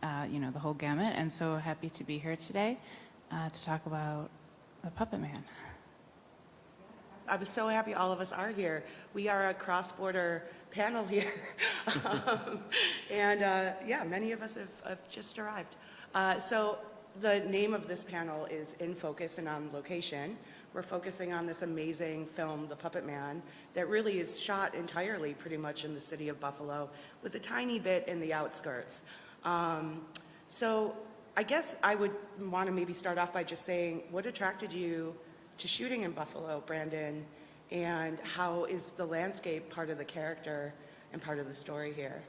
the whole gamut, and so happy to be here today to talk about the Puppetman. I'm so happy all of us are here. We are a cross-border panel here. Yeah, many of us have just arrived. So the name of this panel is In Focus and On Location. We're focusing on this amazing film, The Puppetman, that really is shot entirely pretty much in the city of Buffalo with a tiny bit in the outskirts. So I guess I would want to maybe start off by just saying, what attracted you to shooting in Buffalo, Brandon, and how is the landscape part of the character and part of the story here?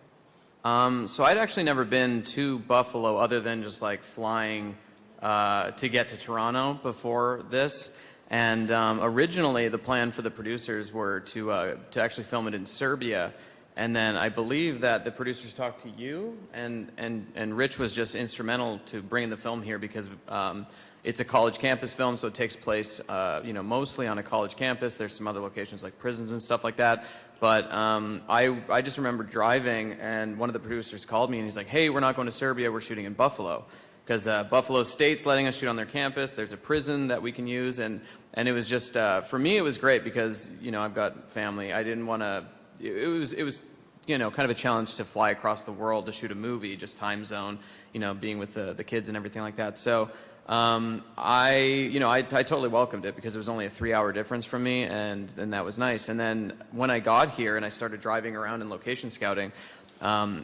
So I'd actually never been to Buffalo other than just like flying to get to Toronto before this. And originally the plan for the producers were to actually film it in Serbia. And then I believe that the producers talked to you, and Rich was just instrumental to bringing the film here because it's a college campus film, so it takes place, mostly on a college campus. There's some other locations like prisons and stuff like that. But I just remember driving, and one of the producers called me, and he's like, "Hey, we're not going to Serbia. We're shooting in Buffalo, because Buffalo State's letting us shoot on their campus. There's a prison that we can use." And it was just for me, it was great because I've got family. I didn't want to. It was kind of a challenge to fly across the world to shoot a movie, just time zone, being with the kids and everything like that. So I totally welcomed it because it was only a 3-hour difference from me, and that was nice. And then when I got here and I started driving around in location scouting,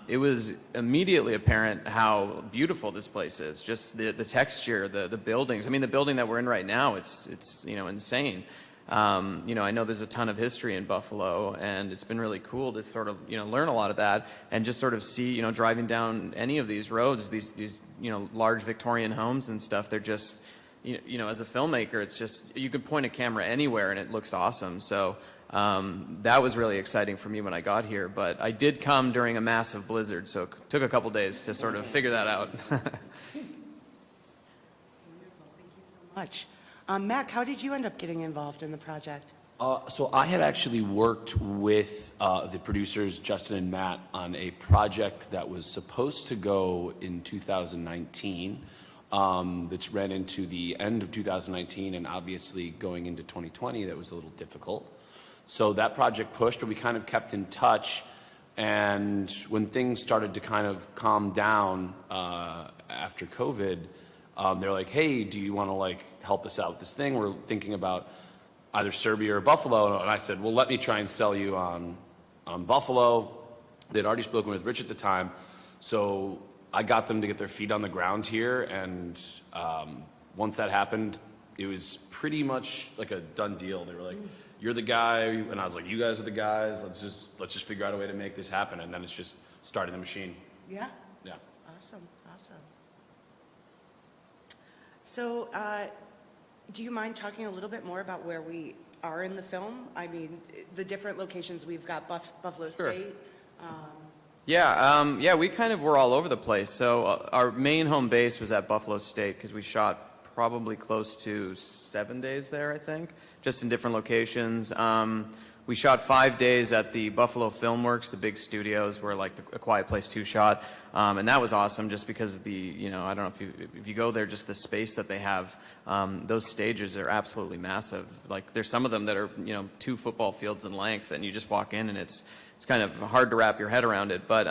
it was immediately apparent how beautiful this place is. Just the texture, the buildings. I mean, the building that we're in right now, it's insane. I know there's a ton of history in Buffalo, and it's been really cool to sort of, learn a lot of that and just sort of see, driving down any of these roads, these large Victorian homes and stuff. They're just, as a filmmaker, it's just, you could point a camera anywhere and it looks awesome. So that was really exciting for me when I got here. But I did come during a massive blizzard, so it took a couple days to sort of figure that out. Wonderful. Thank you so much. Mac, how did you end up getting involved in the project? So I had actually worked with the producers, Justin and Matt, on a project that was supposed to go in 2019, that ran into the end of 2019, and obviously going into 2020, that was a little difficult. So that project pushed, but we kind of kept in touch. And when things started to kind of calm down after COVID, they're like, "Hey, do you want to help us out with this thing? We're thinking about either Serbia or Buffalo." And I said, "Well, let me try and sell you on Buffalo." They'd already spoken with Rich at the time, so I got them to get their feet on the ground here. And once that happened, it was pretty much like a done deal. They were like, "You're the guy," and I was like, "You guys are the guys. Let's just figure out a way to make this happen." And then it's just starting the machine. Yeah. Yeah. Awesome. So, do you mind talking a little bit more about where we are in the film? I mean, the different locations. We've got Buffalo State. Yeah, we kind of were all over the place. So our main home base was at Buffalo State because we shot probably close to 7 days there, I think, just in different locations. We shot 5 days at the Buffalo FilmWorks, the big studios where like A Quiet Place 2 shot, and that was awesome just because of the, I don't know if you go there, just the space that they have. Those stages are absolutely massive. Like there's some of them that are 2 football fields in length, and you just walk in and it's kind of hard to wrap your head around it. But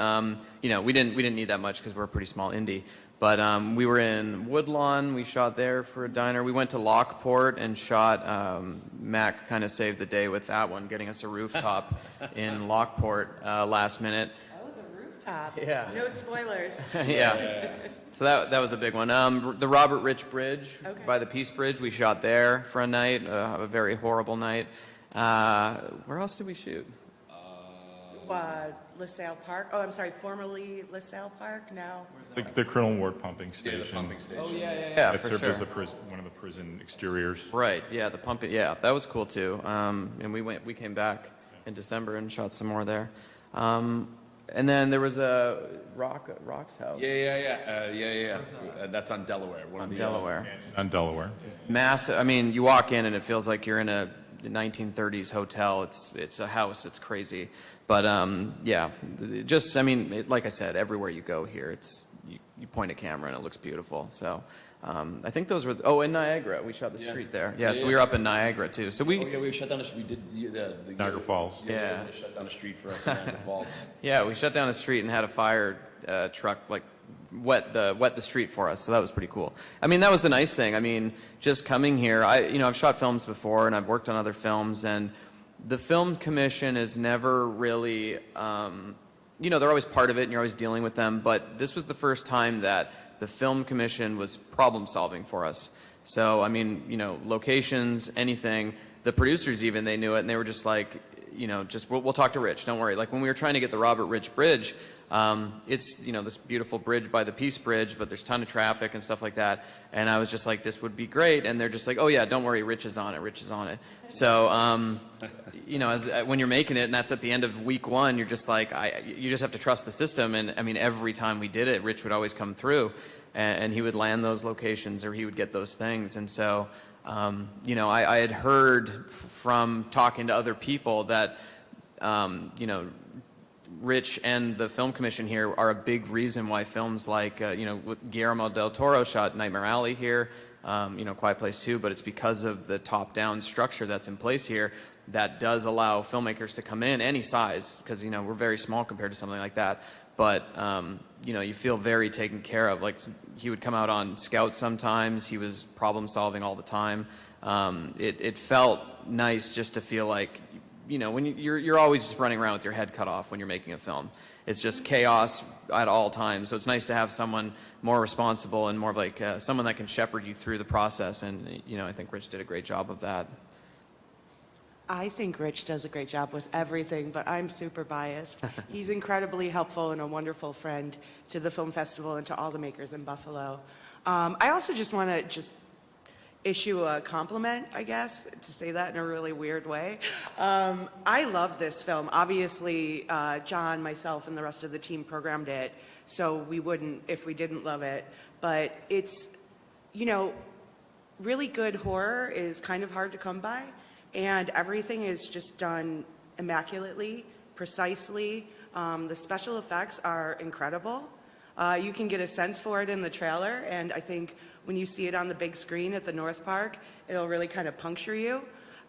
we didn't need that much because we're a pretty small indie. But we were in Woodlawn. We shot there for a diner. We went to Lockport and shot. Mac kind of saved the day with that one, getting us a rooftop in Lockport last minute. Oh, the rooftop. Yeah. No spoilers. Yeah. So that was a big one. The Robert Rich Bridge by the Peace Bridge, we shot there for a night, a very horrible night. Where else did we shoot? LaSalle Park. Oh, I'm sorry, formerly LaSalle Park, now. The Colonel Ward pumping station. Yeah, the pumping station. Oh, yeah, That for served sure. as one of the prison exteriors. Right, yeah, the pumping, yeah, that was cool too. And we came back in December and shot some more there. And then there was a Rock's house. Yeah. That's on Delaware. Delaware. On Delaware. Massive. I mean, you walk in and it feels like you're in a 1930s hotel. It's a house. It's crazy. But yeah, just like I said, everywhere you go here, you point a camera and it looks beautiful. So I think those were, oh, in Niagara, we shot the street there. Yeah, so we were up in Niagara too. So we shut down we did the Niagara Falls. Yeah. We shut down the street for us in Niagara Falls. Yeah, we shut down a street and had a fire truck like wet the street for us. So that was pretty cool. I mean, that was the nice thing. I mean, just coming here, I've shot films before and I've worked on other films, and the film commission is never really, they're always part of it and you're always dealing with them. But this was the first time that the film commission was problem solving for us. So, I mean, locations, anything, the producers even, they knew it, and they were just like, we'll talk to Rich, don't worry. Like when we were trying to get the Robert Rich Bridge, it's, this beautiful bridge by the Peace Bridge, but there's a ton of traffic and stuff like that. And I was just like, this would be great. And they're just like, oh yeah, don't worry, Rich is on it. So, when you're making it, and that's at the end of week one, you're just like, you just have to trust the system. And I mean, every time we did it, Rich would always come through, and he would land those locations, or he would get those things. And so, I had heard from talking to other people that, Rich and the film commission here are a big reason why films like, Guillermo del Toro shot Nightmare Alley here, Quiet Place 2, but it's because of the top-down structure that's in place here that does allow filmmakers to come in any size, because, we're very small compared to something like that. But, you feel very taken care of. Like, he would come out on Scout sometimes. He was problem-solving all the time. It felt nice just to feel like, when you're always just running around with your head cut off when you're making a film. It's just chaos at all times. So it's nice to have someone more responsible and more of like someone that can shepherd you through the process. And, I think Rich did a great job of that. I think Rich does a great job with everything, but I'm super biased. He's incredibly helpful and a wonderful friend to the film festival and to all the makers in Buffalo. I also just want to issue a compliment, I guess, to say that in a really weird way. I love this film. Obviously, John, myself, and the rest of the team programmed it, so we wouldn't if we didn't love it. But it's, really good horror is kind of hard to come by, and everything is just done immaculately, precisely. The special effects are incredible. You can get a sense for it in the trailer, and I think when you see it on the big screen at the North Park, it'll really kind of puncture you.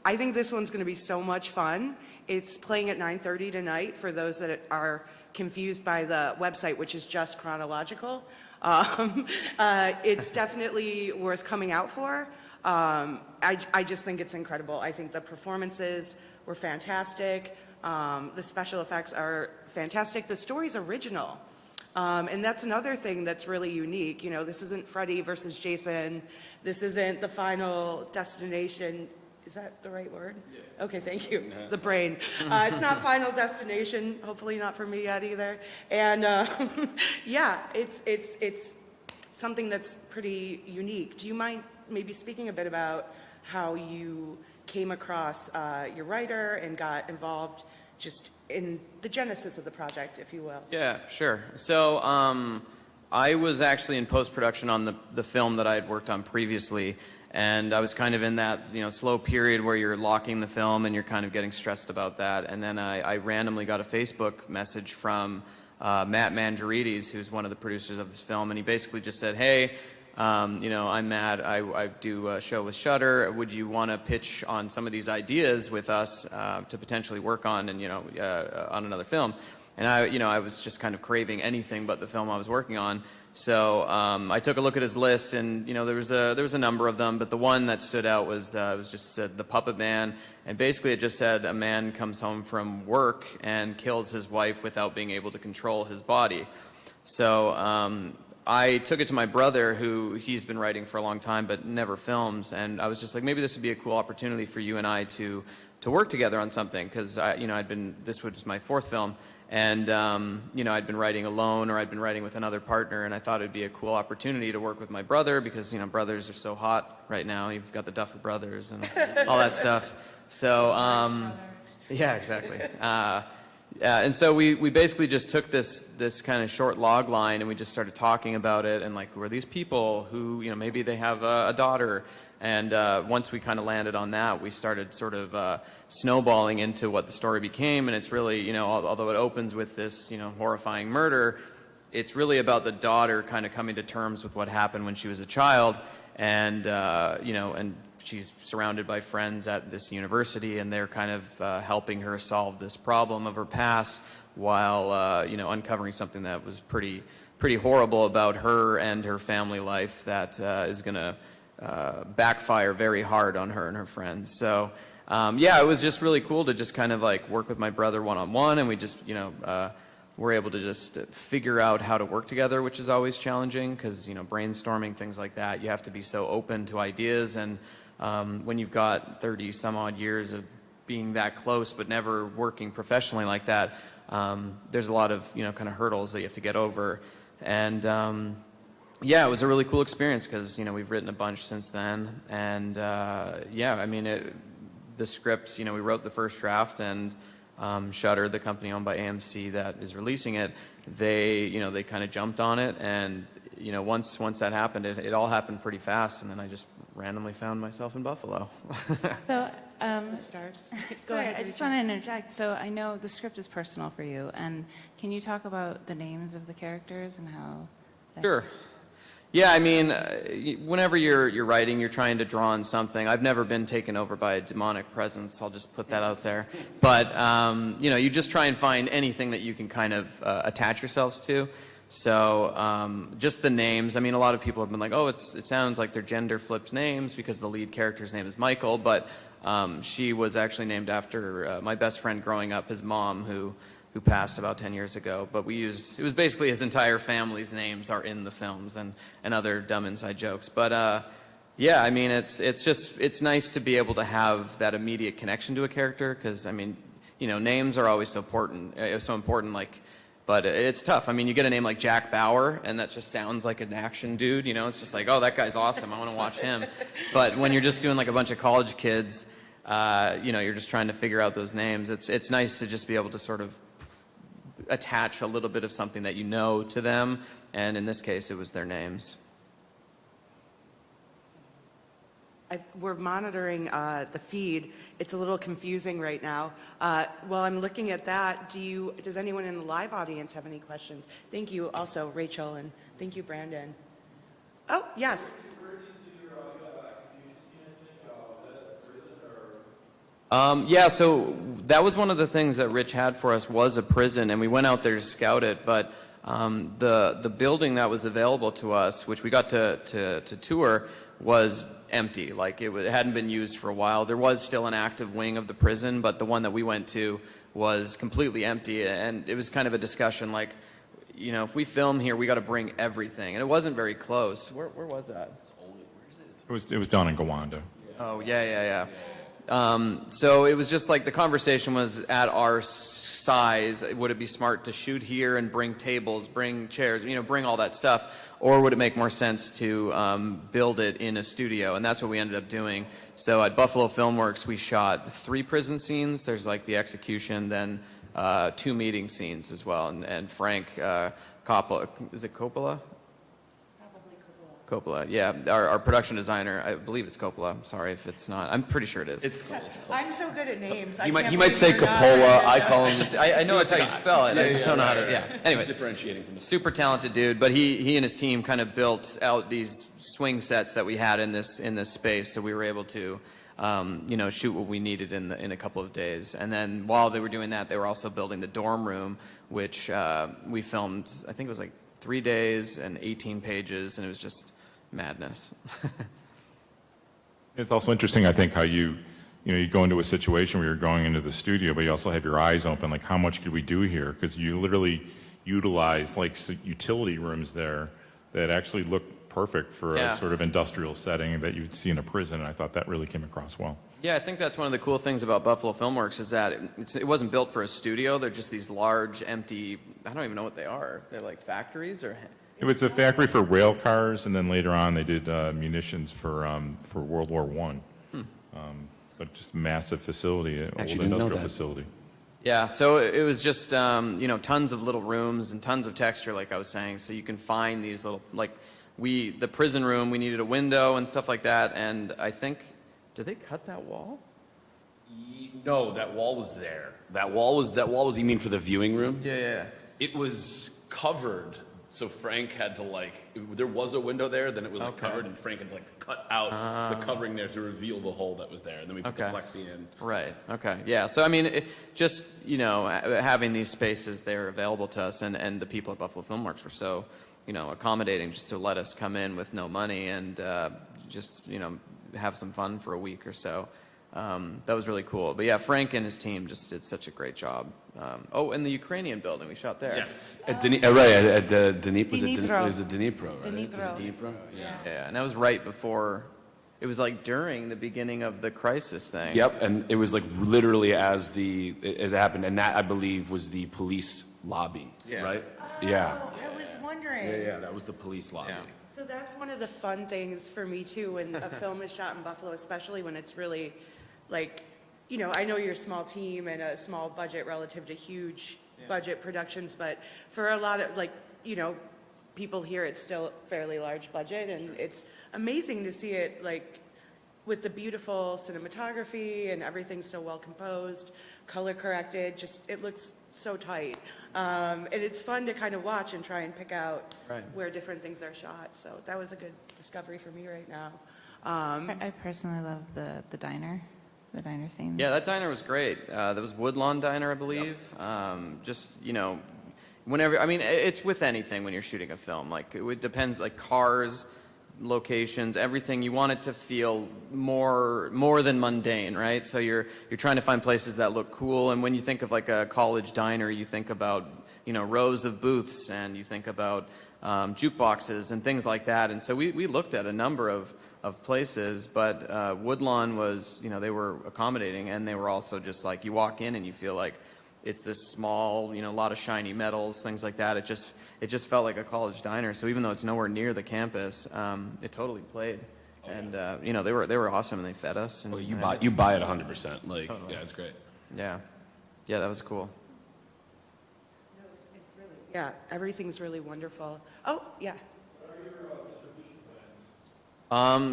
I think this one's going to be so much fun. It's playing at 9:30 tonight for those that are confused by the website, which is just chronological. It's definitely worth coming out for. I just think it's incredible. I think the performances were fantastic. The special effects are fantastic. The story's original. And that's another thing that's really unique. This isn't Freddy versus Jason. This isn't the Final Destination. Is that the right word? Yeah. Okay, thank you. Yeah. The brain. It's not Final Destination. Hopefully not for me yet either. And yeah, it's something that's pretty unique. Do you mind maybe speaking a bit about how you came across your writer and got involved just in the genesis of the project, if you will? Yeah, sure. So I was actually in post-production on the film that I had worked on previously, and I was kind of in that slow period where you're locking the film and you're kind of getting stressed about that. And then I randomly got a Facebook message from Matt Mangiarides, who's one of the producers of this film, and he basically just said, hey, I'm Matt, I do a show with Shudder. Would you want to pitch on some of these ideas with us to potentially work on and, on another film? And I was just kind of craving anything but the film I was working on. So I took a look at his list, and, there was a number of them, but the one that stood out was just the Puppetman. And basically it just said a man comes home from work and kills his wife without being able to control his body. So I took it to my brother, who he's been writing for a long time but never films, and I was just like, maybe this would be a cool opportunity for you and I to work together on something, because this was my fourth film, and I'd been writing alone, or I'd been writing with another partner, and I thought it'd be a cool opportunity to work with my brother, because brothers are so hot right now. You've got the Duffer Brothers and all that stuff. So yeah, exactly. And so we basically just took this kind of short log line, and we just started talking about it, and like, who are these people who, maybe they have a daughter. And once we kind of landed on that, we started sort of snowballing into what the story became. And it's really, although it opens with this, horrifying murder, it's really about the daughter kind of coming to terms with what happened when she was a child, and and she's surrounded by friends at this university, and they're kind of helping her solve this problem of her past while uncovering something that was pretty horrible about her and her family life that is going to backfire very hard on her and her friends. So it was just really cool to just kind of like work with my brother one-on-one, and we just we're able to just figure out how to work together, which is always challenging because brainstorming, things like that, you have to be so open to ideas, and when you've got 30 some odd years of being that close but never working professionally like that, there's a lot of kind of hurdles that you have to get over. And it was a really cool experience because we've written a bunch since then, and the script, we wrote the first draft, and Shudder, the company owned by AMC that is releasing it, they kind of jumped on it, and once that happened, it all happened pretty fast, and then I just randomly found myself in Buffalo. So, It starts. Go sorry, ahead. I just Rachel. want to interject. So I know the script is personal for you, and can you talk about the names of the characters and how? Sure. Yeah, I mean, whenever you're writing, you're trying to draw on something. I've never been taken over by a demonic presence. I'll just put that out there. But you just try and find anything that you can kind of attach yourselves to. So just the names. I mean, a lot of people have been like, "Oh, it sounds like they're gender-flipped names because the lead character's name is Michael," but she was actually named after my best friend growing up, his mom, who passed about 10 years ago. But it was basically his entire family's names are in the films, and other dumb inside jokes. But I mean, it's nice to be able to have that immediate connection to a character, because I mean, names are always so important, like, but it's tough. I mean, you get a name like Jack Bauer, and that just sounds like an action dude, it's just like, oh, that guy's awesome, I want to watch him. But when you're just doing like a bunch of college kids, you're just trying to figure out those names. It's nice to just be able to sort of attach a little bit of something that to them, and in this case, it was their names. We're monitoring the feed. It's a little confusing right now. While I'm looking at that, does anyone in the live audience have any questions? Thank you also, Rachel, and thank you, Brandon. Oh, yes. So that was one of the things that Rich had for us, was a prison, and we went out there to scout it, but the building that was available to us, which we got to tour, was empty. Like it hadn't been used for a while. There was still an active wing of the prison, but the one that we went to was completely empty, and it was kind of a discussion like, if we film here, we got to bring everything, and it wasn't very close. Where was that? It was down in Gowanda. Oh, yeah. So it was just like the conversation was at our size. Would it be smart to shoot here and bring tables, bring chairs, bring all that stuff? Or would it make more sense to build it in a studio? And that's what we ended up doing. So at Buffalo FilmWorks, we shot 3 prison scenes. There's like the execution, then 2 meeting scenes as well. And Frank Coppola, is it Coppola? Coppola, yeah. Our production designer, I believe it's Coppola. I'm sorry if it's not. I'm pretty sure it is. It's cool. I'm so good at names. He might say Coppola. I call him. I know that's how you spell it. I just don't know how to. Yeah. Anyways, Differentiating from the super talented dude, but he and his team kind of built out these swing sets that we had in this space, so we were able to shoot what we needed in a couple of days. And then while they were doing that, they were also building the dorm room, which we filmed. I think it was like 3 days and 18 pages, and it was just madness. It's also interesting, I think, how you go into a situation where you're going into the studio, but you also have your eyes open, like how much could we do here? Because you literally utilize like utility rooms there that actually look perfect for a sort of industrial setting that you'd see in a prison, and I thought that really came across well. Yeah, I think that's one of the cool things about Buffalo FilmWorks is that it wasn't built for a studio. They're just these large, empty, I don't even know what they are. They're like factories or... It was a factory for rail cars, and then later on they did munitions for World War I. But just a massive facility, an old industrial facility. Yeah, so it was just, tons of little rooms and tons of texture, like I was saying. So you can find these little, the prison room, we needed a window and stuff like that. And I think, did they cut that wall? No, that wall was there. That wall was, you mean for the viewing room? Yeah. It was covered So Frank had to there was a window there, then it was covered, and Frank had to cut out the covering there to reveal the hole that was there, and then we put the plexi in. Right. Okay. Yeah. So I mean, just having these spaces there available to us, and the people at Buffalo FilmWorks were so accommodating just to let us come in with no money and just have some fun for a week or so. That was really cool. But yeah, Frank and his team just did such a great job. And the Ukrainian building, we shot there. Yes. At Dnipro. Was it Dnipro. Dnipro, right? Dnipro. Was it Dnipro? Yeah. Yeah, and that was right before, it was like during the beginning of the crisis thing. Yep, and it was literally as it happened, and that I believe was the police lobby, right? Yeah. I was wondering. Yeah, that was the police lobby. Yeah. So that's one of the fun things for me too, when a film is shot in Buffalo, especially when it's really I know you're a small team and a small budget relative to huge budget productions, but for a lot of people here, it's still a fairly large budget, and it's amazing to see it with the beautiful cinematography and everything so well composed, color corrected, just it looks so tight. And it's fun to kind of watch and try and pick out where different things are shot. So that was a good discovery for me right now. I personally love the diner scenes. Yeah, that diner was great. That was Woodlawn Diner, I believe. Yep. Whenever, I mean, it's with anything when you're shooting a film. It depends, cars, locations, everything. You want it to feel more than mundane, right? So you're trying to find places that look cool. And when you think of a college diner, you think about rows of booths, and you think about jukeboxes and things like that. And so we looked at a number of places, but Woodlawn was, they were accommodating, and they were also just you walk in and you feel like it's this small, a lot of shiny metals, things like that. It just felt like a college diner. So even though it's nowhere near the campus, it totally played. And they were awesome, and they fed us. And you buy it 100%. Totally. Yeah, it's great. Yeah, that was cool. Yeah, everything's really wonderful. Oh, yeah.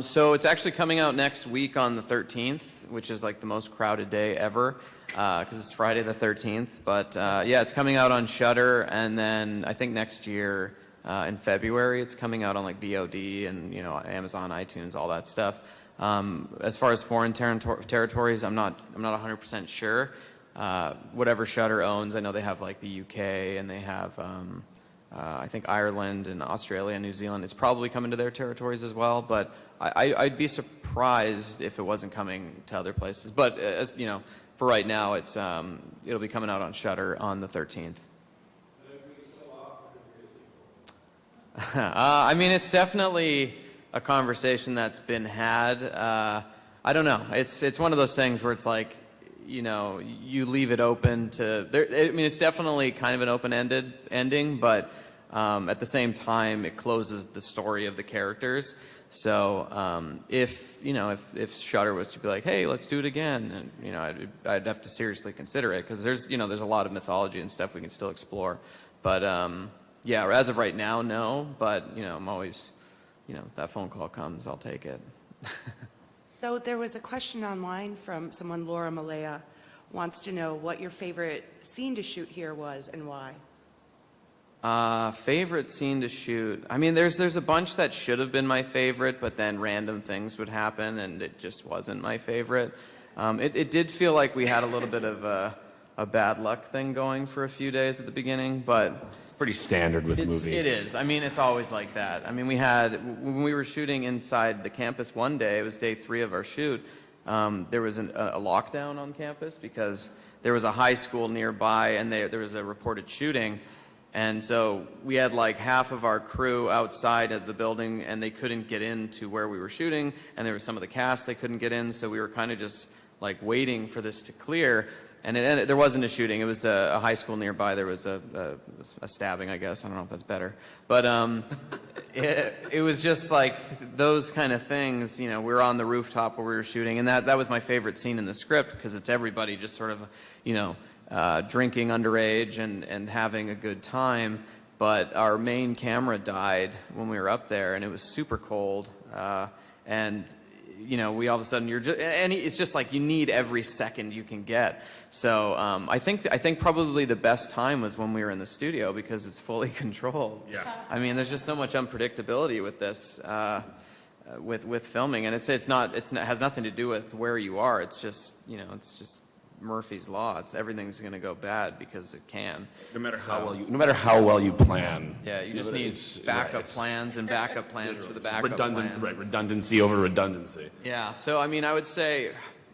So it's actually coming out next week on the 13th, which is the most crowded day ever, because it's Friday the 13th. But it's coming out on Shudder, and then I think next year in February it's coming out on VOD and Amazon, iTunes, all that stuff. As far as foreign territories, I'm not 100% sure. Whatever Shudder owns, I know they have the UK, and they have I think Ireland and Australia and New Zealand. It's probably coming to their territories as well, but I'd be surprised if it wasn't coming to other places. But as for right now, it'll be coming out on Shudder on the 13th. I mean, it's definitely a conversation that's been had. I don't know. It's one of those things where it's you leave it open to. I mean, it's definitely kind of an open-ended ending, but at the same time, it closes the story of the characters. So if Shudder was to be hey, let's do it again, and I'd have to seriously consider it, because there's a lot of mythology and stuff we can still explore. But as of right now, no. But I'm always, that phone call comes, I'll take it. So there was a question online from someone, Laura Malaya, wants to know what your favorite scene to shoot here was and why. Favorite scene to shoot. I mean, there's a bunch that should have been my favorite, but then random things would happen, and it just wasn't my favorite. It did feel like we had a little bit of a bad luck thing going for a few days at the beginning, but it's pretty standard with movies. It is. I mean, it's always like that. I mean, when we were shooting inside the campus one day, it was day 3 of our shoot, there was a lockdown on campus because there was a high school nearby, and there was a reported shooting. And so we had half of our crew outside of the building, and they couldn't get into where we were shooting, and there was some of the cast they couldn't get in, so we were kind of just waiting for this to clear. And there wasn't a shooting. It was a high school nearby. There was a stabbing, I guess. I don't know if that's better. But it was just those kind of things. We were on the rooftop where we were shooting, and that was my favorite scene in the script, because it's everybody just sort of, drinking underage and having a good time. But our main camera died when we were up there, and it was super cold. And we all of a sudden it's just like you need every second you can get. So I think probably the best time was when we were in the studio because it's fully controlled. Yeah. I mean, there's just so much unpredictability with this, with filming, and it has nothing to do with where you are. It's just Murphy's Law. Everything's going to go bad because it can. No matter how well you plan. Yeah, you just need backup plans and backup plans for the backup plan. Right, redundancy over redundancy. Yeah, so I mean, I would say,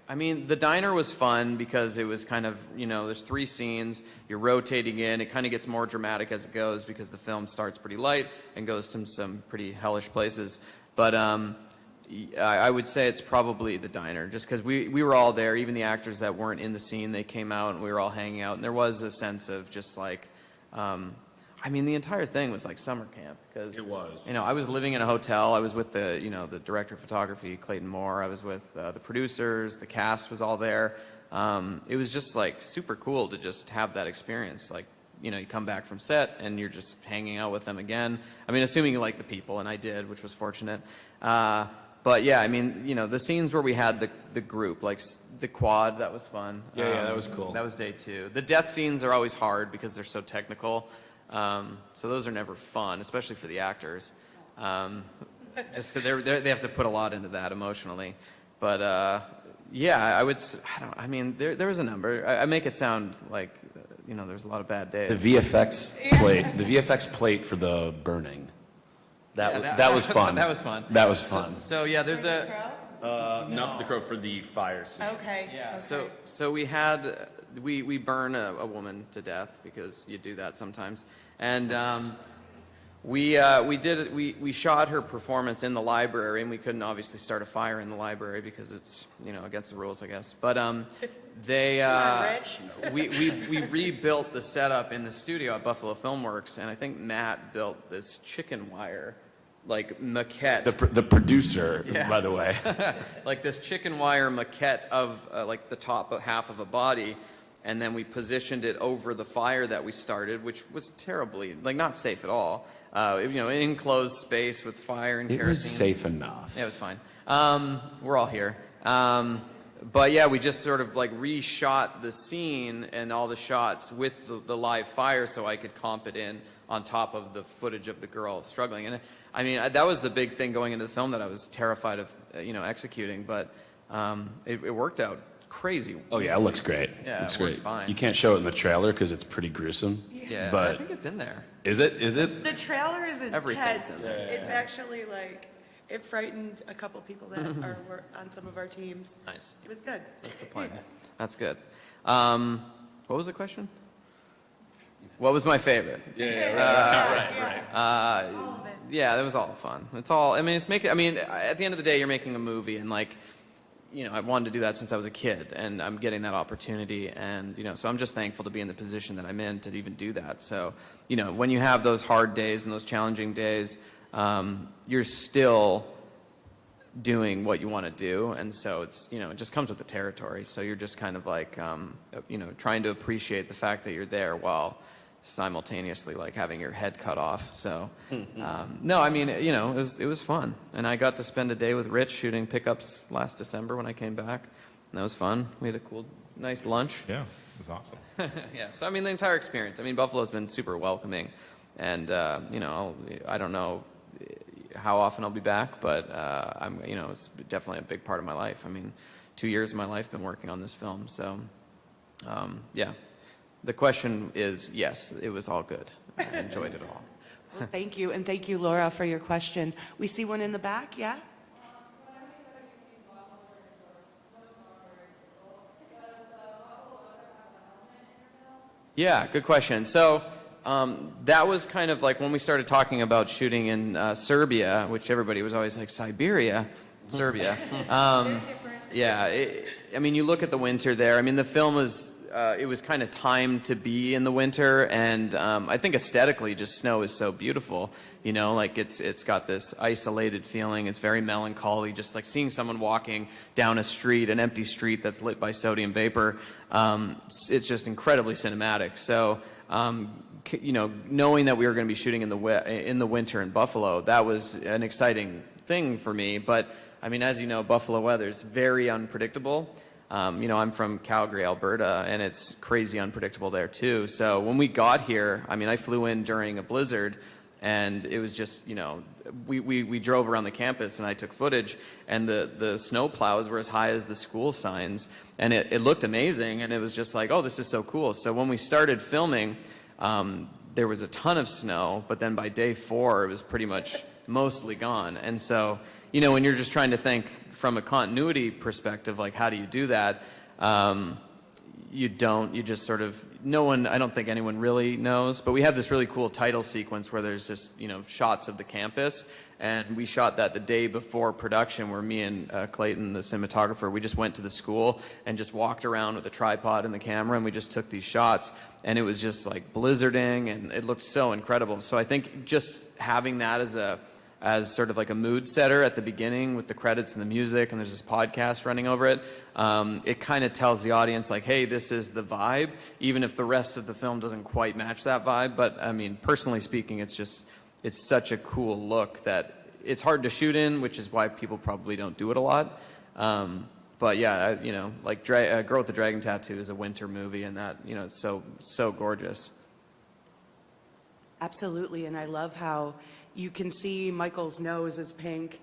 the diner was fun because it was kind of, there's 3 scenes, you're rotating in, it kind of gets more dramatic as it goes because the film starts pretty light and goes to some pretty hellish places. But I would say it's probably the diner, just because we were all there, even the actors that weren't in the scene, they came out and we were all hanging out, and there was a sense of just like, the entire thing was like summer camp, because It was. I was living in a hotel, I was with the director of photography, Clayton Moore, I was with the producers, the cast was all there. It was just like super cool to just have that experience, like, you come back from set and you're just hanging out with them again. Assuming you like the people, and I did, which was fortunate. But yeah, the scenes where we had the group, like the quad, that was fun. Yeah, that was cool. That was day 2. The death scenes are always hard because they're so technical. So those are never fun, especially for the actors. Just because they have to put a lot into that emotionally. But yeah, there was a number. I make it sound like, there's a lot of bad days. The VFX plate for the burning. That was fun. That was fun. That was fun. So yeah, there's a... Not for the crow, for the fire scene. Okay. Yeah, okay. so we burn a woman to death because you do that sometimes. And we shot her performance in the library, and we couldn't obviously start a fire in the library because it's, against the rules, I guess. But we rebuilt the setup in the studio at Buffalo FilmWorks, and I think Matt built this chicken wire like maquette. The producer, by the way. Like this chicken wire maquette of like the top half of a body, and then we positioned it over the fire that we started, which was terribly, like, not safe at all. Enclosed space with fire and kerosene. It was safe enough. Yeah, it was fine. We're all here. But yeah, we just sort of like reshot the scene and all the shots with the live fire so I could comp it in on top of the footage of the girl struggling. And that was the big thing going into the film that I was terrified of, executing. But it worked out crazy. Oh yeah, it looks great. Yeah, looks it worked great. fine. You can't show it in the trailer because it's pretty gruesome. Yeah, but I think it's in there. Is it? The trailer is Everything's intense. in there. It's actually like, it frightened a couple people that were on some of our teams. Nice. It was good. That's the plan. That's good. What was the question? What was my favorite? Right. All of it. Yeah, that was all fun. It's all, at the end of the day, you're making a movie, and like, I wanted to do that since I was a kid, and I'm getting that opportunity, and, so I'm just thankful to be in the position that I'm in to even do that. So, when you have those hard days and those challenging days, you're still doing what you want to do, and so it's, it just comes with the territory. So you're just kind of like, trying to appreciate the fact that you're there while simultaneously like having your head cut off. So, no, it was fun, and I got to spend a day with Rich shooting pickups last December when I came back, and that was fun. We had a cool, nice lunch. Yeah, it was awesome. Yeah, so the entire experience. Buffalo's been super welcoming, and I don't know how often I'll be back, but it's definitely a big part of my life. 2 years of my life been working on this film, so yeah. The question is, yes, it was all good. I enjoyed it all. Well, thank you, and thank you, Laura, for your question. We see one in the back, yeah? Yeah, good question. So that was kind of like when we started talking about shooting in Serbia, which everybody was always like, Siberia, Serbia. Yeah, you look at the winter there. The film was, it was kind of timed to be in the winter, and I think aesthetically just snow is so beautiful. Like it's got this isolated feeling. It's very melancholy, just like seeing someone walking down a street, an empty street that's lit by sodium vapor. It's just incredibly cinematic. So, knowing that we were going to be shooting in the winter in Buffalo, that was an exciting thing for me. But I mean, as you know, Buffalo weather is very unpredictable. You know, I'm from Calgary, Alberta, and it's crazy unpredictable there too. So when we got here, I mean, I flew in during a blizzard, and it was just, you know, we drove around the campus and I took footage, and the snow plows were as high as the school signs, and it looked amazing, and it was just like, oh, this is so cool. So when we started filming, there was a ton of snow, but then by day 4, it was pretty much mostly gone. And so, you know, when you're just trying to think from a continuity perspective, like how do you do that? You just sort of, no one, I don't think anyone really knows, but we have this really cool title sequence where there's just, you know, shots of the campus, and we shot that the day before production, where me and Clayton, the cinematographer, we just went to the school and just walked around with a tripod and the camera, and we just took these shots, and it was just like blizzarding, and it looked so incredible. So I think just having that as sort of like a mood setter at the beginning with the credits and the music, and there's this podcast running over it, it kind of tells the audience like, hey, this is the vibe, even if the rest of the film doesn't quite match that vibe. But I mean, personally speaking, it's such a cool look that it's hard to shoot in, which is why people probably don't do it a lot. But yeah, you know, like Girl with the Dragon Tattoo is a winter movie, and that, you know, it's so gorgeous. Absolutely, and I love how you can see Michael's nose is pink.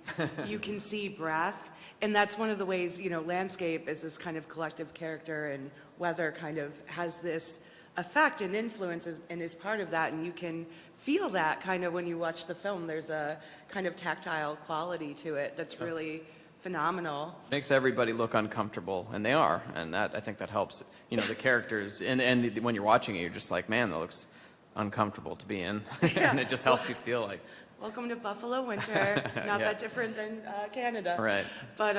You can see breath. And that's one of the ways, you know, landscape is this kind of collective character, and weather kind of has this effect and influence and is part of that. And you can feel that kind of when you watch the film. There's a kind of tactile quality to it that's really phenomenal. Makes everybody look uncomfortable, and they are. And that, I think that helps, you know, the characters. And when you're watching it, you're just like, man, that looks uncomfortable to be in. Yeah. And it just helps you feel like, Welcome to Buffalo winter. Not Yeah. that different than Canada. right. But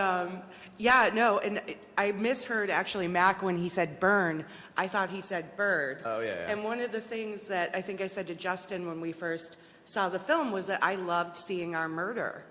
yeah, no, and I misheard actually Mac when he said burn. I thought he said bird. Oh, yeah. And one of the things that I think I said to Justin when we first saw the film was that I loved seeing our murder.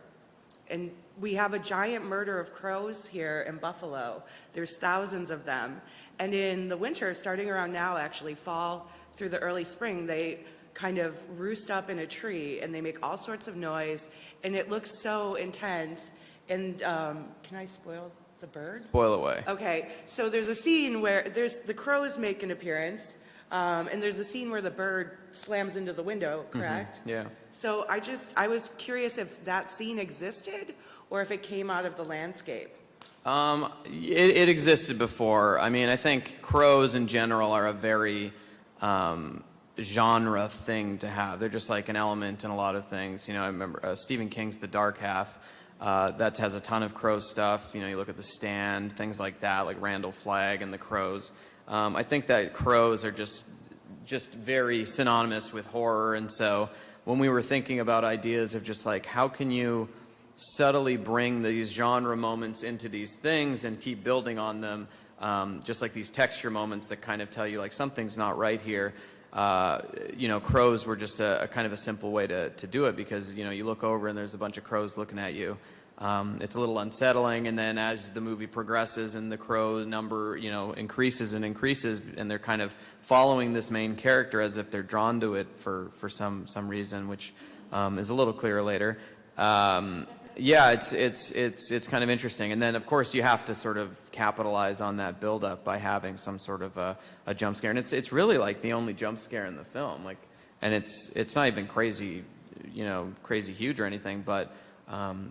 And we have a giant murder of crows here in Buffalo. There's thousands of them. And in the winter, starting around now, actually, fall through the early spring, they kind of roost up in a tree, and they make all sorts of noise, and it looks so intense. And can I spoil the bird? Boil away. Okay, so there's a scene where the crows make an appearance, and there's a scene where the bird slams into the window, correct? Yeah. So I was curious if that scene existed or if it came out of the landscape. It existed before. I mean, I think crows in general are a very genre thing to have. They're just like an element in a lot of things. You know, I remember Stephen King's The Dark Half. That has a ton of crow stuff. You know, you look at The Stand, things like that, like Randall Flagg and the crows. I think that crows are just very synonymous with horror. And so when we were thinking about ideas of just like, how can you subtly bring these genre moments into these things and keep building on them, just like these texture moments that kind of tell you like something's not right here. You know, crows were just a kind of a simple way to do it, because, you know, you look over and there's a bunch of crows looking at you. It's a little unsettling, and then as the movie progresses and the crow number, you know, increases and increases, and they're kind of following this main character as if they're drawn to it for some reason, which is a little clearer later. Yeah, it's kind of interesting. And then, of course, you have to sort of capitalize on that buildup by having some sort of a jump scare. And it's really like the only jump scare in the film. Like, and it's not even crazy, you know, crazy huge or anything. But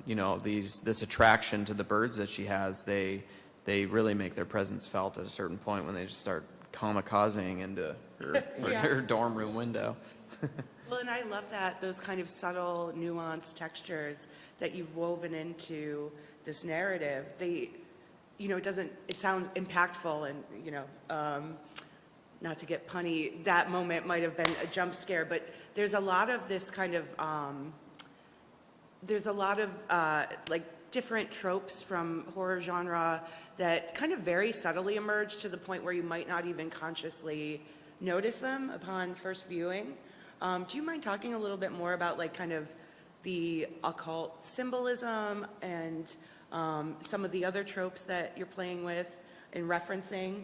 you know, this attraction to the birds that she has, they really make their presence felt at a certain point when they just start kamikazing into her dorm room window. Well, and I love that, those kind of subtle, nuanced textures that you've woven into this narrative. They, you know, it sounds impactful, and, you know, not to get punny, that moment might have been a jump scare, but there's a lot of this kind of, like different tropes from horror genre that kind of very subtly emerge to the point where you might not even consciously notice them upon first viewing. Do you mind talking a little bit more about like kind of the occult symbolism and some of the other tropes that you're playing with and referencing?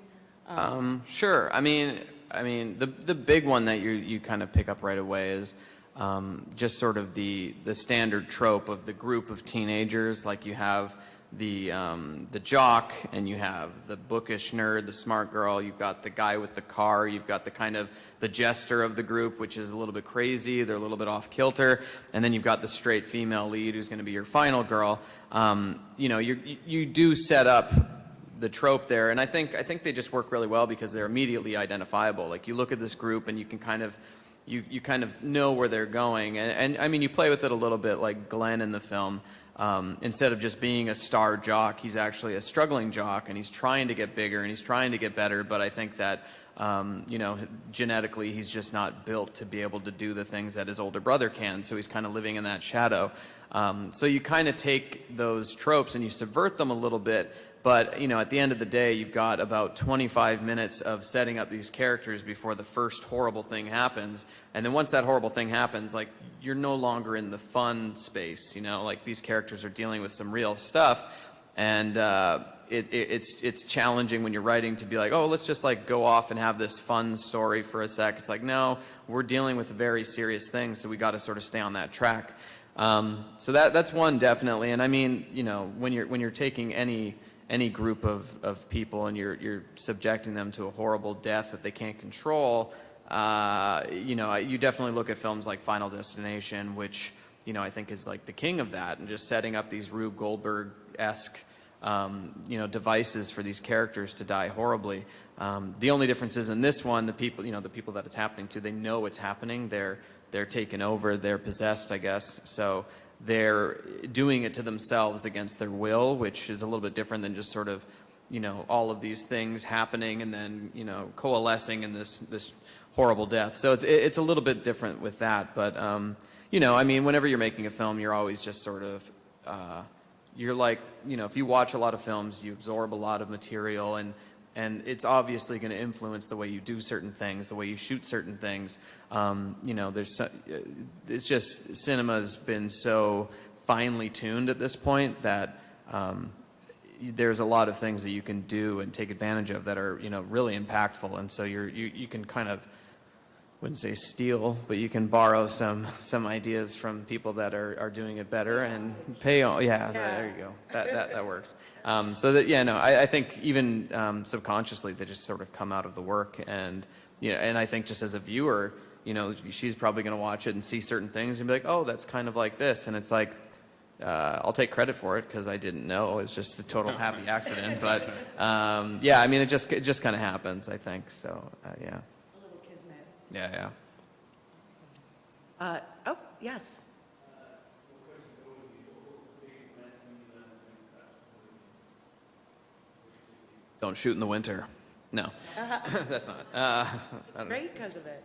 Sure. I mean, the big one that you kind of pick up right away is just sort of the standard trope of the group of teenagers. Like you have the jock, and you have the bookish nerd, the smart girl. You've got the guy with the car. You've got the kind of the jester of the group, which is a little bit crazy. They're a little bit off kilter. And then you've got the straight female lead, who's going to be your final girl. You know, you do set up the trope there, and I think they just work really well because they're immediately identifiable. Like you look at this group, and you can kind of you kind of know where they're going. And I mean, you play with it a little bit like Glenn in the film. Instead of just being a star jock, he's actually a struggling jock, and he's trying to get bigger and he's trying to get better. But I think that, you know, genetically, he's just not built to be able to do the things that his older brother can. So he's kind of living in that shadow. So you kind of take those tropes and you subvert them a little bit. But, you know, at the end of the day, you've got about 25 minutes of setting up these characters before the first horrible thing happens. And then once that horrible thing happens, like, you're no longer in the fun space, you know? Like, these characters are dealing with some real stuff. And it's challenging when you're writing to be like, oh, let's just, like, go off and have this fun story for a sec. It's like, no, we're dealing with very serious things, so we got to sort of stay on that track. So that's one, definitely. And I mean, you know, when you're taking any group of people and you're subjecting them to a horrible death that they can't control, you know, you definitely look at films like Final Destination, which, you know, I think is like the king of that, and just setting up these Rube Goldberg-esque, you know, devices for these characters to die horribly. The only difference is in this one, the people that it's happening to, they know it's happening. They're taken over. They're possessed, I guess. So they're doing it to themselves against their will, which is a little bit different than just sort of, you know, all of these things happening and then, you know, coalescing in this horrible death. So it's a little bit different with that. But, you know, I mean, whenever you're making a film, you're always just sort of, you're like, you know, if you watch a lot of films, you absorb a lot of material, and it's obviously going to influence the way you do certain things, the way you shoot certain things. You know, it's just, cinema's been so finely tuned at this point that there's a lot of things that you can do and take advantage of that are, you know, really impactful. And so you can kind of, wouldn't say steal, but you can borrow some ideas from people that are doing it better and pay on. Yeah, there you go. That works. So that, yeah, no, I think even subconsciously they just sort of come out of the work. And, you know, and I think just as a viewer, you know, she's probably going to watch it and see certain things and be like, oh, that's kind of like this. And it's like, I'll take credit for it because I didn't know. It's just a total happy accident. But, yeah, I mean, it just kind of happens, I think. So, yeah. Yeah. Oh, yes. Don't shoot in the winter. No, that's not. Great because of it.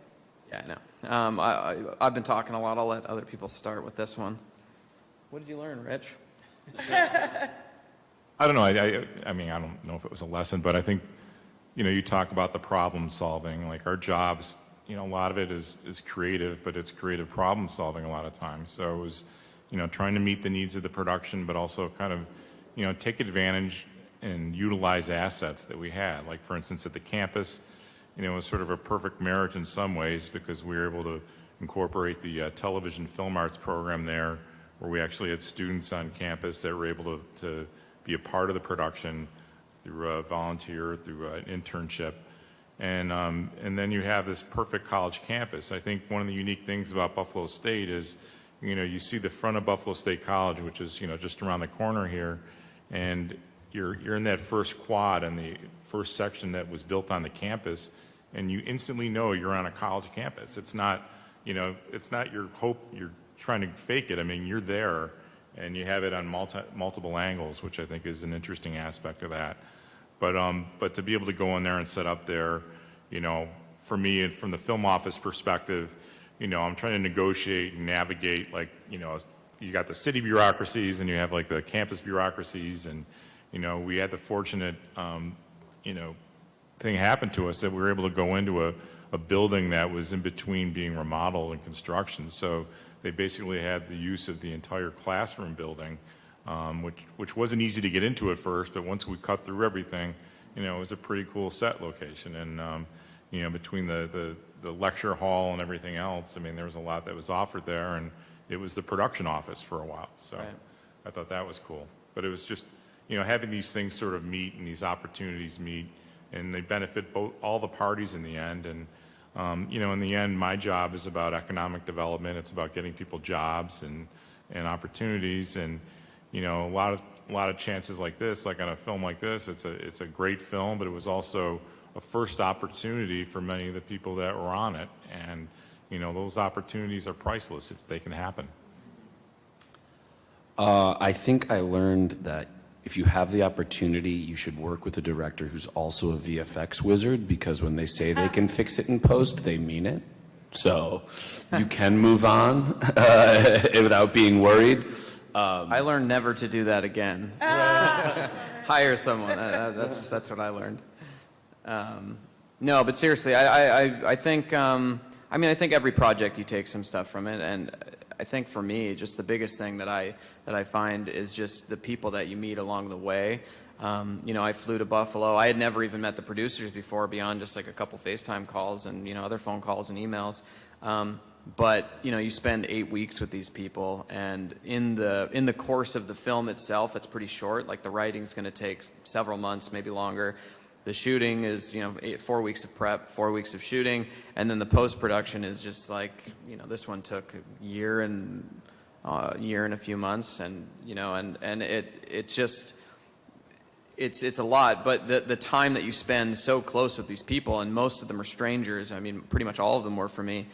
Yeah, no. I've been talking a lot. I'll let other people start with this one. What did you learn, Rich? I don't know. I mean, I don't know if it was a lesson, but I think, you know, you talk about the problem solving. Like our jobs, you know, a lot of it is creative, but it's creative problem solving a lot of times. So it was, you know, trying to meet the needs of the production, but also kind of, you know, take advantage and utilize assets that we had. Like, for instance, at the campus, you know, it was sort of a perfect marriage in some ways because we were able to incorporate the television film arts program there, where we actually had students on campus that were able to be a part of the production through a volunteer, through an internship. And then you have this perfect college campus. I think one of the unique things about Buffalo State is, you know, you see the front of Buffalo State College, which is, you know, just around the corner here, and you're in that first quad and the first section that was built on the campus, and you instantly know you're on a college campus. It's not, you know, it's not your hope, you're trying to fake it. I mean, you're there, and you have it on multiple angles, which I think is an interesting aspect of that. But to be able to go in there and set up there, you know, for me, and from the film office perspective, you know, I'm trying to negotiate and navigate, like, you know, you got the city bureaucracies and you have like the campus bureaucracies, and, you know, we had the fortunate, you know, thing happen to us that we were able to go into a building that was in between being remodeled and construction. So they basically had the use of the entire classroom building, which wasn't easy to get into at first, but once we cut through everything, you know, it was a pretty cool set location. And, you know, between the the lecture hall and everything else. I mean, there was a lot that was offered there, and it was the production office for a while. So Right. I thought that was cool. But it was just, having these things sort of meet and these opportunities meet, and they benefit all the parties in the end. And, in the end, my job is about economic development. It's about getting people jobs and opportunities. And, a lot of chances like this, like on a film like this, it's a great film, but it was also a first opportunity for many of the people that were on it. And, those opportunities are priceless if they can happen. I think I learned that if you have the opportunity, you should work with a director who's also a VFX wizard, because when they say they can fix it in post, they mean it. So you can move on without being worried. I learned never to do that again. Hire someone. That's what I learned. No, but seriously, I think I think every project you take some stuff from it, and I think for me, just the biggest thing that I find is just the people that you meet along the way. I flew to Buffalo. I had never even met the producers before, beyond just like a couple FaceTime calls and other phone calls and emails. But you spend 8 weeks with these people, and in the course of the film itself, it's pretty short. Like the writing's going to take several months, maybe longer. The shooting is 4 weeks of prep, 4 weeks of shooting, and then the post-production is just like this one took a year and a few months, and it's a lot. But the time that you spend so close with these people, and most of them are strangers. I mean, pretty much all of them were for me.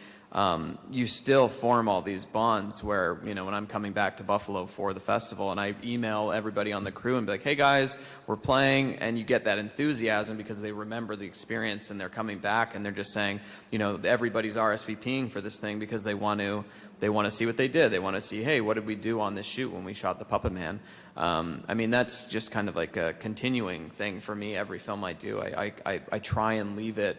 You still form all these bonds where, when I'm coming back to Buffalo for the festival and I email everybody on the crew and be like, hey guys, we're playing, and you get that enthusiasm because they remember the experience and they're coming back and they're just saying, everybody's RSVPing for this thing because they want to see what they did. They want to see, hey, what did we do on this shoot when we shot the Puppetman? That's just kind of like a continuing thing for me. Every film I do, I try and leave it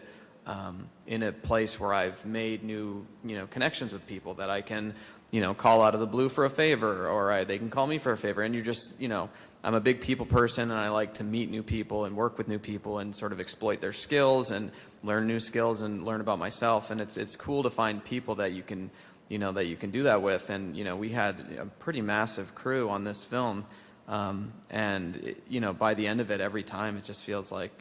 in a place where I've made new, connections with people that I can, call out of the blue for a favor, or they can call me for a favor. And you're just, I'm a big people person, and I like to meet new people and work with new people and sort of exploit their skills and learn new skills and learn about myself. And it's cool to find people that you can, that you can do that with. And, we had a pretty massive crew on this film. By the end of it, every time it just feels like,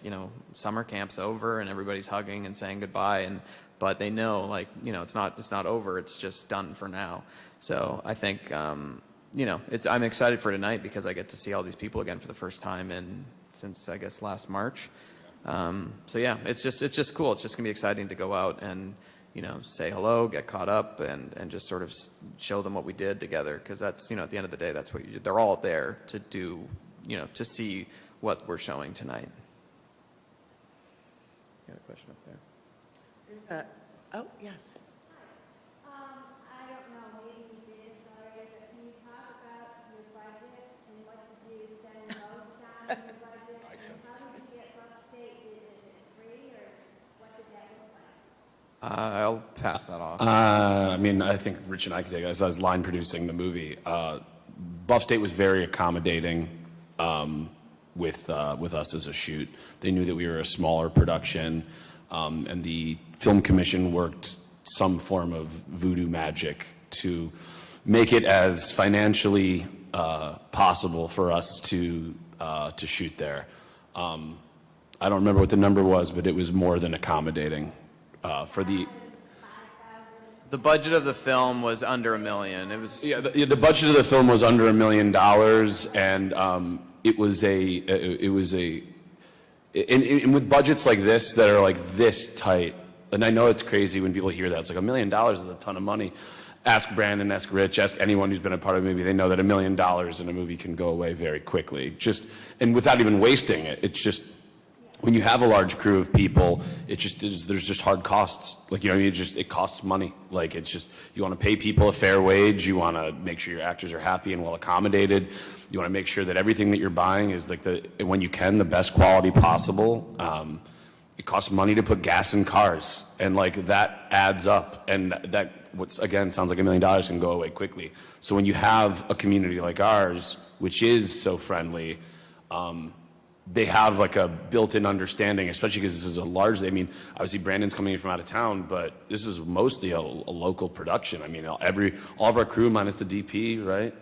summer camp's over and everybody's hugging and saying goodbye. But they know, it's not over. It's just done for now. So I think, I'm excited for tonight because I get to see all these people again for the first time since I guess last March. It's just cool. It's just gonna be exciting to go out and, say hello, get caught up, and just sort of show them what we did together. Because that's, at the end of the day, that's what they're all there to do, to see what we're showing tonight. Got a question up there? Oh, yes. I don't know, maybe you did, sorry, but can you talk about your budget and what did you spend most on your budget? And how did you get Buff State? Is it free, or what did that look like? I'll pass that off. I think Rich and I can take it. As I was line producing the movie, Buff State was very accommodating with us as a shoot. They knew that we were a smaller production, and the Film Commission worked some form of voodoo magic to make it as financially possible for us to shoot there. I don't remember what the number was, but it was more than accommodating for the. The budget of the film was under $1 million. It was The budget of the film was under $1 million, and and with budgets like this that are like this tight, and I know it's crazy when people hear that. It's like $1 million is a ton of money. Ask Brandon, ask Rich, ask anyone who's been a part of a movie. They know that $1 million in a movie can go away very quickly, and without even wasting it. It's just, when you have a large crew of people, there's just hard costs. It costs money. You want to pay people a fair wage. You want to make sure your actors are happy and well accommodated. You want to make sure that everything that you're buying is when you can, the best quality possible. It costs money to put gas in cars, and that adds up. And that, again, sounds like $1 million can go away quickly. So when you have a community like ours, which is so friendly, they have like a built-in understanding, especially because this is a large, I mean, obviously Brandon's coming in from out of town, but this is mostly a local production. I mean, all of our crew minus the DP, right?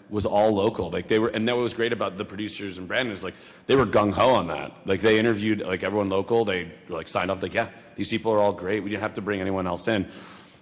Was all local. Like they were, and that was great about the producers and Brandon is like, they were gung-ho on that. Like they interviewed like everyone local, they were like signed off like, yeah, these people are all great. We didn't have to bring anyone else in.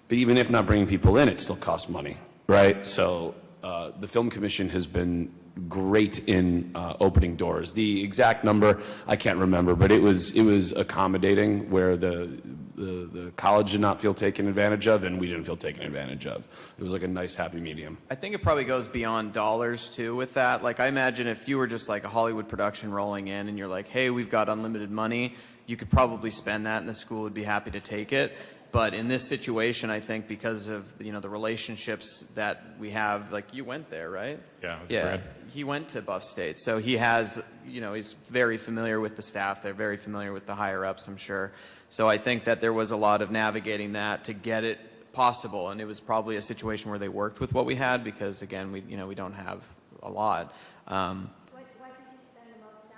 But even if not bringing people in, it still costs money, right? So the Film Commission has been great in opening doors. The exact number I can't remember, but it was accommodating where the college did not feel taken advantage of, and we didn't feel taken advantage of. It was like a nice happy medium. I think it probably goes beyond dollars too with that. Like I imagine if you were just like a Hollywood production rolling in and you're like, hey, we've got unlimited money, you could probably spend that and the school would be happy to take it. But in this situation, I think because of the relationships that we have, like you went there, right? Yeah, it was Yeah, Brad. he went to Buff State, so he has, he's very familiar with the staff. They're very familiar with the higher ups, I'm sure. So I think that there was a lot of navigating that to get it possible, and it was probably a situation where they worked with what we had because again, we don't have a lot. What did you spend the most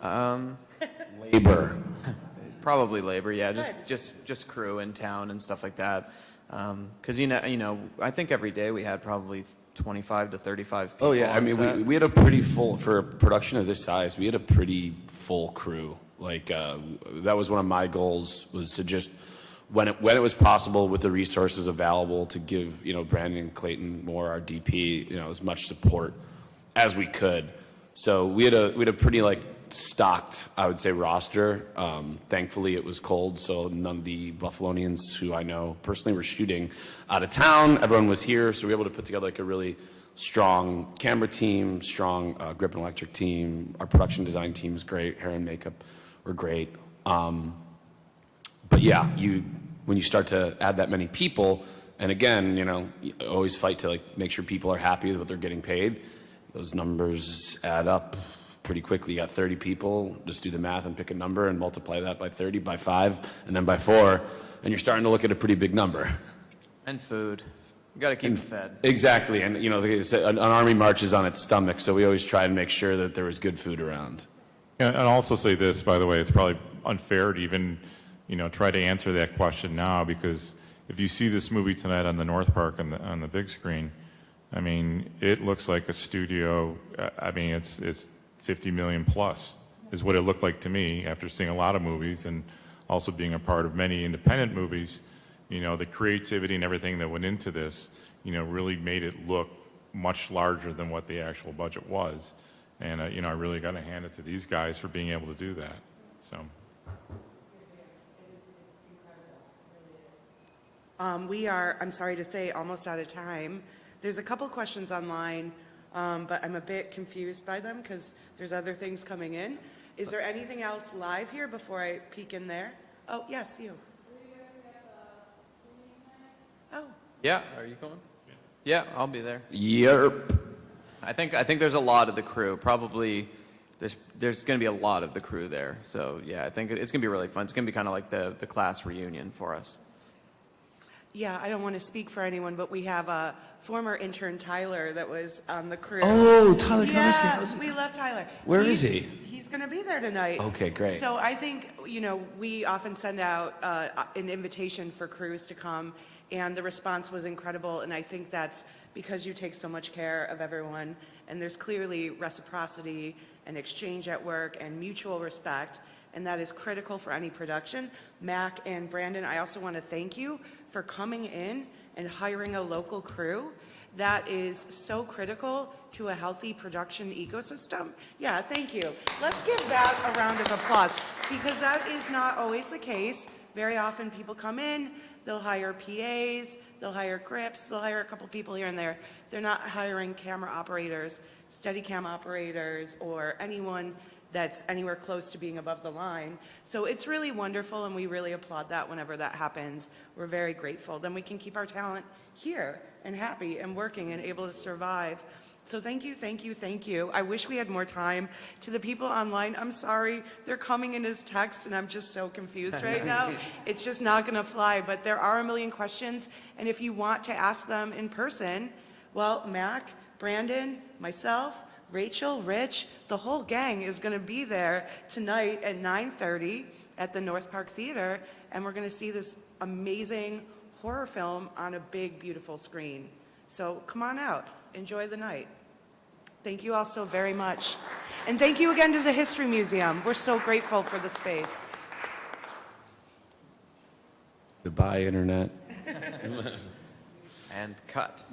time on? Labor. Probably labor, yeah, just crew in town and stuff like that. Because I think every day we had probably 25 to 35 people. Oh yeah, I on mean set. we had a pretty full, for a production of this size, we had a pretty full crew. Like that was one of my goals, was to just when it was possible with the resources available to give Brandon and Clayton Moore, our DP, as much support as we could. So we had a pretty stocked, I would say, roster. Thankfully it was cold, so none of the Buffalonians who I know personally were shooting out of town. Everyone was here, so we were able to put together a really strong camera team, strong grip and electric team. Our production design team is great. Hair and makeup were great. But yeah, when you start to add that many people, and again, you always fight to make sure people are happy with what they're getting paid. Those numbers add up pretty quickly. You got 30 people, just do the math and pick a number and multiply that by 30, by 5, and then by 4, and you're starting to look at a pretty big number. And food. You got to keep them fed. Exactly, and they say an army marches on its stomach, so we always try to make sure that there was good food around. And I'll also say this, by the way, it's probably unfair to even, try to answer that question now, because if you see this movie tonight on the North Park on the big screen, I mean, it looks like a studio. I mean, it's 50 million plus is what it looked like to me after seeing a lot of movies and also being a part of many independent movies. The creativity and everything that went into this, really made it look much larger than what the actual budget was. And, I really got to hand it to these guys for being able to do that. So. We are, I'm sorry to say, almost out of time. There's a couple questions online, but I'm a bit confused by them because there's other things coming in. Is there anything else live here before I peek in there? Oh, yes, you. Oh. Yeah, are you going? Yeah, I'll be there. Yep. I think there's a lot of the crew. Probably there's going to be a lot of the crew there. So yeah, I think it's going to be really fun. It's going to be kind of like the class reunion for us. Yeah, I don't want to speak for anyone, but we have a former intern, Tyler, that was on the crew. Oh, Tyler Yeah, we love Tyler. Where is he? He's going to be there tonight. Okay, great. So I think, we often send out an invitation for crews to come, and the response was incredible, and I think that's because you take so much care of everyone, and there's clearly reciprocity and exchange at work and mutual respect, and that is critical for any production. Mac and Brandon, I also want to thank you for coming in and hiring a local crew. That is so critical to a healthy production ecosystem. Yeah, thank you. Let's give that a round of applause, because that is not always the case. Very often people come in, they'll hire PAs, they'll hire grips, they'll hire a couple people here and there. They're not hiring camera operators, Steadicam operators, or anyone that's anywhere close to being above the line. So it's really wonderful, and we really applaud that whenever that happens. We're very grateful. Then we can keep our talent here and happy and working and able to survive. So thank you, thank you, thank you. I wish we had more time. To the people online, I'm sorry. They're coming in as text, and I'm just so confused right now. It's just not going to fly, but there are a million questions, and if you want to ask them in person, well, Mac, Brandon, myself, Rachael, Rich, the whole gang is going to be there tonight at 9:30 at the North Park Theater, and we're going to see this amazing horror film on a big, beautiful screen. So come on out. Enjoy the night. Thank you all so very much. And thank you again to the History Museum. We're so grateful for the space. Goodbye, Internet. And cut.